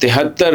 73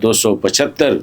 275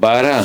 12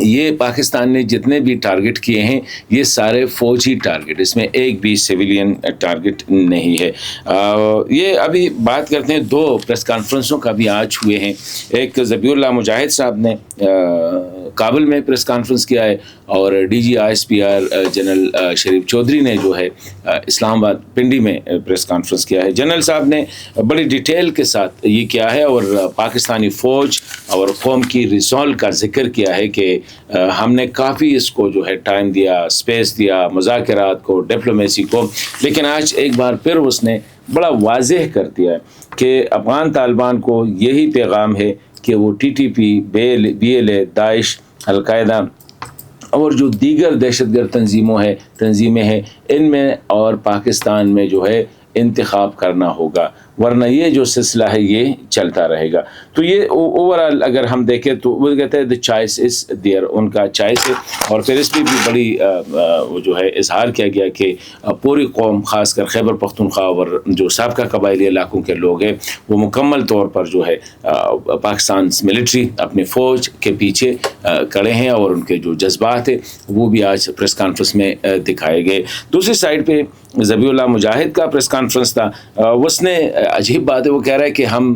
یہ پاکستان نے جتنے بھی ٹارگٹ کیے ہیں یہ سارے فوجی ٹارگٹ، اس میں ایک بھی سویلین ٹارگٹ نہیں ہے۔ یہ ابھی بات کرتے ہیں 2 پریس کانفرنسوں کا بھی آج ہوئے ہیں۔ ایک ذبیح اللہ مجاہد صاحب نے کابل میں پریس کانفرنس کیا ہے، اور ڈی جی ISPR جنرل شریف چودھری نے جو ہے اسلام آباد پنڈی میں پریس کانفرنس کیا ہے۔ جنرل صاحب نے بڑی ڈیٹیل کے ساتھ یہ کیا ہے اور پاکستانی فوج اور قوم کی ریزالو کا ذکر کیا ہے کہ ہم نے کافی اس کو جو ہے ٹائم دیا، اسپیس دیا، مذاکرات کو، ڈپلومیسی کو، لیکن آج ایک بار پھر اس نے بڑا واضح کر دیا ہے کہ افغان طالبان کو یہی پیغام ہے کہ وہ TTP، BLA، داعش، القاعدہ اور جو دیگر دہشت گرد تنظیمیں ہیں ان میں اور پاکستان میں جو ہے انتخاب کرنا ہوگا، ورنہ یہ جو سلسلہ ہے یہ چلتا رہے گا۔ تو یہ اوورآل اگر ہم دیکھیں تو وہ کہتے ہیں the choice is there، ان کا چوائس ہے۔ اور پھر اس میں بھی بڑی وہ جو ہے اظہار کیا گیا کہ پوری قوم، خاص کر خیبر پختونخوا اور جو سابقہ قبائلی علاقوں کے لوگ ہیں، وہ مکمل طور پر جو ہے پاکستان ملٹری اپنی فوج کے پیچھے کڑے ہیں، اور ان کے جو جذبات ہیں وہ بھی آج پریس کانفرنس میں دکھائے گئے۔ دوسری سائڈ پہ ذبیح اللہ مجاہد کا پریس کانفرنس تھا، اس نے عجیب بات ہے، وہ کہہ رہا ہے کہ ہم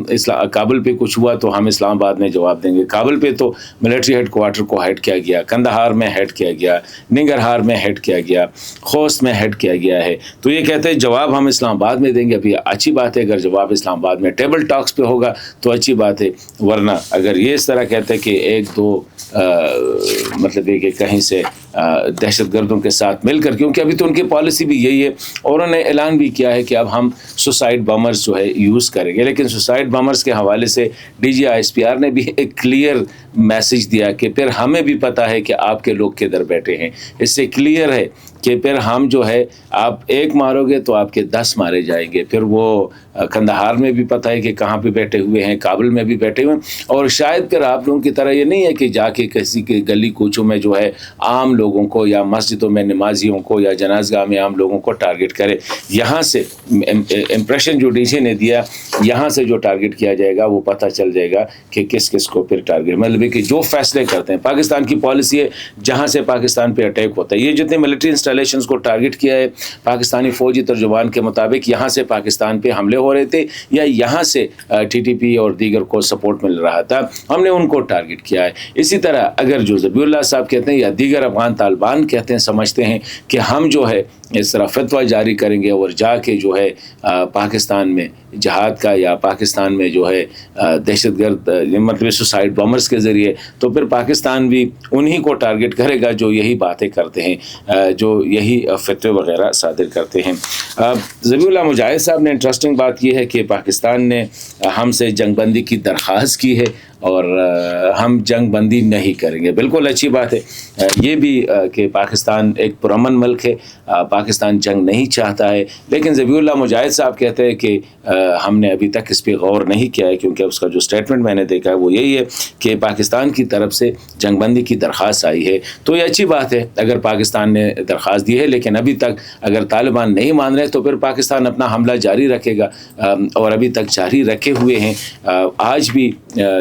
کابل پہ کچھ ہوا تو ہم اسلام آباد میں جواب دیں گے۔ کابل پہ تو ملٹری ہیڈ کوارٹر کو ہیڈ کیا گیا، کندہار میں ہیڈ کیا گیا، ننگرہار میں ہیڈ کیا گیا، خوست میں ہیڈ کیا گیا ہے، تو یہ کہتے ہیں جواب ہم اسلام آباد میں دیں گے۔ ابھی اچھی بات ہے اگر جواب اسلام آباد میں ٹیبل ٹاکس پہ ہوگا تو اچھی بات ہے، ورنہ اگر یہ اس طرح کہتے ہیں کہ 1-2 مطلب یہ کہ کہیں سے دہشت گردوں کے ساتھ مل کر، کیونکہ ابھی تو ان کی پالیسی بھی یہی ہے، اور انہوں نے اعلان بھی کیا ہے کہ اب ہم سوسائڈ بمرز جو ہے یوز کریں گے، لیکن سوسائڈ بمرز کے حوالے سے ڈی جی ISPR نے بھی ایک کلیئر میسج دیا کہ پھر ہمیں بھی پتہ ہے کہ آپ کے لوگ کدھر بیٹھے ہیں، اس سے کلیئر ہے کہ پھر ہم جو ہے آپ 1 مارو گے تو آپ کے 10 مارے جائیں گے۔ پھر وہ کندہار میں بھی پتہ ہے کہ کہاں پہ بیٹھے ہوئے ہیں، کابل میں بھی بیٹھے ہوئے ہیں، اور شاید پھر آپ لوگوں کی طرح یہ نہیں ہے کہ جا کے کسی کے گلی کوچوں میں جو ہے عام لوگوں کو یا مسجدوں میں نمازیوں کو یا جنازگاہ میں عام لوگوں کو ٹارگٹ کرے۔ یہاں سے امپریشن جو ڈی سی نے دیا، یہاں سے جو ٹارگٹ کیا جائے گا وہ پتہ چل جائے گا کہ کس کس کو پھر ٹارگٹ، مطلب کہ جو فیصلے کرتے ہیں پاکستان کی پالیسی ہے جہاں سے پاکستان پہ اٹیک ہوتا ہے۔ یہ جتنے ملٹری انسٹالیشنز کو ٹارگٹ کیا ہے پاکستانی فوجی ترجمان کے مطابق، یہاں سے پاکستان پہ حملے ہو رہے تھے یا یہاں سے TTP اور دیگر کو سپورٹ مل رہا تھا، ہم نے ان کو ٹارگٹ کیا ہے۔ اسی طرح اگر جو ذبیح اللہ صاحب کہتے ہیں یا دیگر افغان طالبان کہتے ہیں، سمجھتے ہیں کہ ہم جو ہے اس طرح فتویٰ جاری کریں گے اور جا کے جو ہے پاکستان میں جہاد کا یا پاکستان میں جو ہے دہشت گرد مطلب سوسائڈ بمرز کے ذریعے، تو پھر پاکستان بھی انہی کو ٹارگٹ کرے گا جو یہی باتیں کرتے ہیں، جو یہی فتوے وغیرہ صادر کرتے ہیں۔ ذبیح اللہ مجاہد صاحب نے انٹرسٹنگ بات یہ ہے کہ پاکستان نے ہم سے جنگ بندی کی درخواست کی ہے اور ہم جنگ بندی نہیں کریں گے۔ بالکل اچھی بات ہے یہ بھی کہ پاکستان ایک پرامن ملک ہے، پاکستان جنگ نہیں چاہتا ہے، لیکن ذبیح اللہ مجاہد صاحب کہتے ہیں کہ ہم نے ابھی تک اس پہ غور نہیں کیا ہے، کیونکہ اس کا جو سٹیٹمنٹ میں نے دیکھا ہے وہ یہی ہے کہ پاکستان کی طرف سے جنگ بندی کی درخواست آئی ہے۔ تو یہ اچھی بات ہے اگر پاکستان نے درخواست دی ہے، لیکن ابھی تک اگر طالبان نہیں مان رہے تو پھر پاکستان اپنا حملہ جاری رکھے گا، اور ابھی تک جاری رکھے ہوئے ہیں۔ آج بھی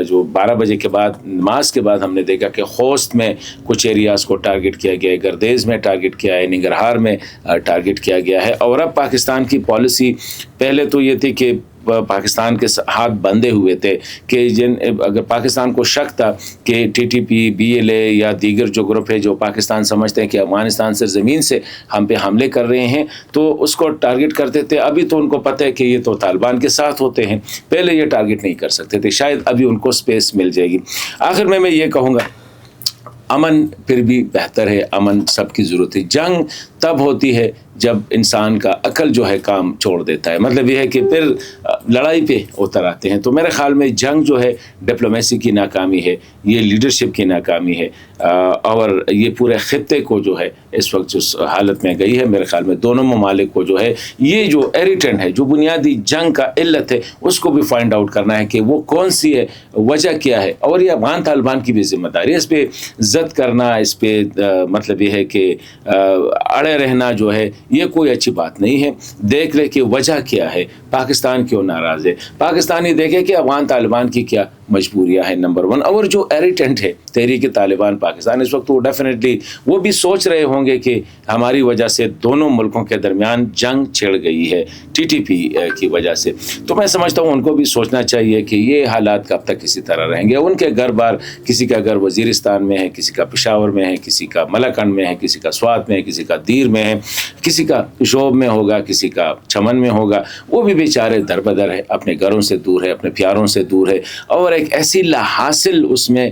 جو 12 بجے کے بعد نماز کے بعد ہم نے دیکھا کہ خوست میں کچھ ایریاز کو ٹارگٹ کیا گیا ہے، گردیز میں ٹارگٹ کیا ہے، ننگرہار میں ٹارگٹ کیا گیا ہے۔ اور اب پاکستان کی پالیسی پہلے تو یہ تھی کہ پاکستان کے ہاتھ بندھے ہوئے تھے کہ اگر پاکستان کو شک تھا کہ TTP، BLA یا دیگر جو گروپ ہے جو پاکستان سمجھتے ہیں کہ افغانستان سے زمین سے ہم پہ حملے کر رہے ہیں تو اس کو ٹارگٹ کرتے تھے۔ ابھی تو ان کو پتہ ہے کہ یہ تو طالبان کے ساتھ ہوتے ہیں، پہلے یہ ٹارگٹ نہیں کر سکتے تھے، شاید ابھی ان کو سپیس مل جائے گی۔ آخر میں یہ کہوں گا امن پھر بھی بہتر ہے، امن سب کی ضرورت ہے۔ جنگ تب ہوتی ہے جب انسان کا عقل جو ہے کام چھوڑ دیتا ہے، مطلب یہ ہے کہ پھر لڑائی پہ اتر آتے ہیں۔ تو میرے خیال میں جنگ جو ہے ڈپلومیسی کی ناکامی ہے، یہ لیڈرشپ کی ناکامی ہے، اور یہ پورے خطے کو جو ہے اس وقت جس حالت میں گئی ہے، میرے خیال میں دونوں ممالک کو جو ہے یہ جو ایریٹنٹ ہے، جو بنیادی جنگ کا علت ہے، اس کو بھی فائنڈ آؤٹ کرنا ہے کہ وہ کون سی ہے، وجہ کیا ہے، اور یہ افغان طالبان کی بھی ذمہ داری ہے۔ اس پہ ضد کرنا، اس پہ مطلب یہ ہے کہ اڑے رہنا جو ہے یہ کوئی اچھی بات نہیں ہے۔ دیکھ لے کہ وجہ کیا ہے، پاکستان کیوں ناراض ہے، پاکستانی دیکھے کہ افغان طالبان کی کیا مجبوریاں ہیں نمبر 1، اور جو ایریٹنٹ ہے تحریک طالبان پاکستان اس وقت، وہ ڈیفینیٹلی وہ بھی سوچ رہے ہوں گے کہ ہماری وجہ سے دونوں ملکوں کے درمیان جنگ چھڑ گئی ہے TTP کی وجہ سے۔ تو میں سمجھتا ہوں ان کو بھی سوچنا چاہیے کہ یہ حالات کب تک اسی طرح رہیں گے۔ ان کے گھر بار، کسی کا گھر وزیرستان میں ہے، کسی کا پشاور میں ہے، کسی کا ملکنڈ میں ہے، کسی کا سوات میں ہے، کسی کا دیر میں ہے، کسی کا شوب میں ہوگا، کسی کا چمن میں ہوگا، وہ بھی بیچارے در بدر ہے، اپنے گھروں سے دور ہے، اپنے پیاروں سے دور ہے، اور ایک ایسی لا حاصل اس میں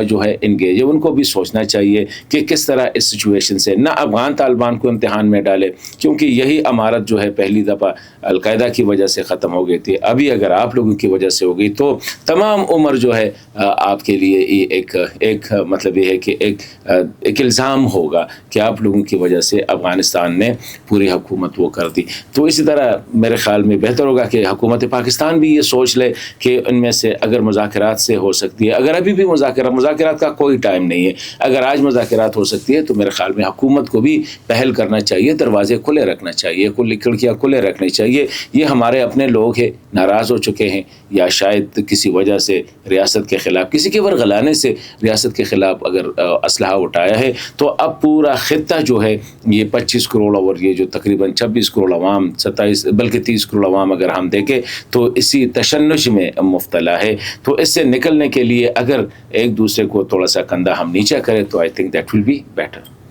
جو ہے انگیج ہے۔ ان کو بھی سوچنا چاہیے کہ کس طرح اس سچویشن سے نہ افغان طالبان کو امتحان میں ڈالے، کیونکہ یہی امارت جو ہے پہلی دفعہ القاعدہ کی وجہ سے ختم ہو گئی تھی، ابھی اگر آپ لوگوں کی وجہ سے ہو گئی تو تمام عمر جو ہے آپ کے لیے ایک مطلب یہ ہے کہ ایک الزام ہوگا کہ آپ لوگوں کی وجہ سے افغانستان نے پوری حکومت وہ کر دی۔ تو اسی طرح میرے خیال میں بہتر ہوگا کہ حکومت پاکستان بھی یہ سوچ لے کہ ان میں سے اگر مذاکرات سے ہو سکتی ہے، اگر ابھی بھی مذاکرات کا کوئی ٹائم نہیں ہے، اگر آج مذاکرات ہو سکتی ہے تو میرے خیال میں حکومت کو بھی پہل کرنا چاہیے، دروازے کھلے رکھنا چاہیے، کھڑکیاں کھلے رکھنی چاہیے۔ یہ ہمارے اپنے لوگ ہیں، ناراض ہو چکے ہیں، یا شاید کسی وجہ سے ریاست کے خلاف، کسی کے ورغلانے سے ریاست کے خلاف اگر اسلحہ اٹھایا ہے، تو اب پورا خطہ جو ہے یہ 25 کروڑ اور یہ جو تقریباً 26 کروڑ عوام، 27 بلکہ 30 کروڑ عوام اگر ہم دیکھیں تو اسی تشنج میں مبتلا ہے۔ تو اس سے نکلنے کے لیے اگر ایک دوسرے کو تھوڑا سا کندھا ہم نیچے کریں تو I think that will be better.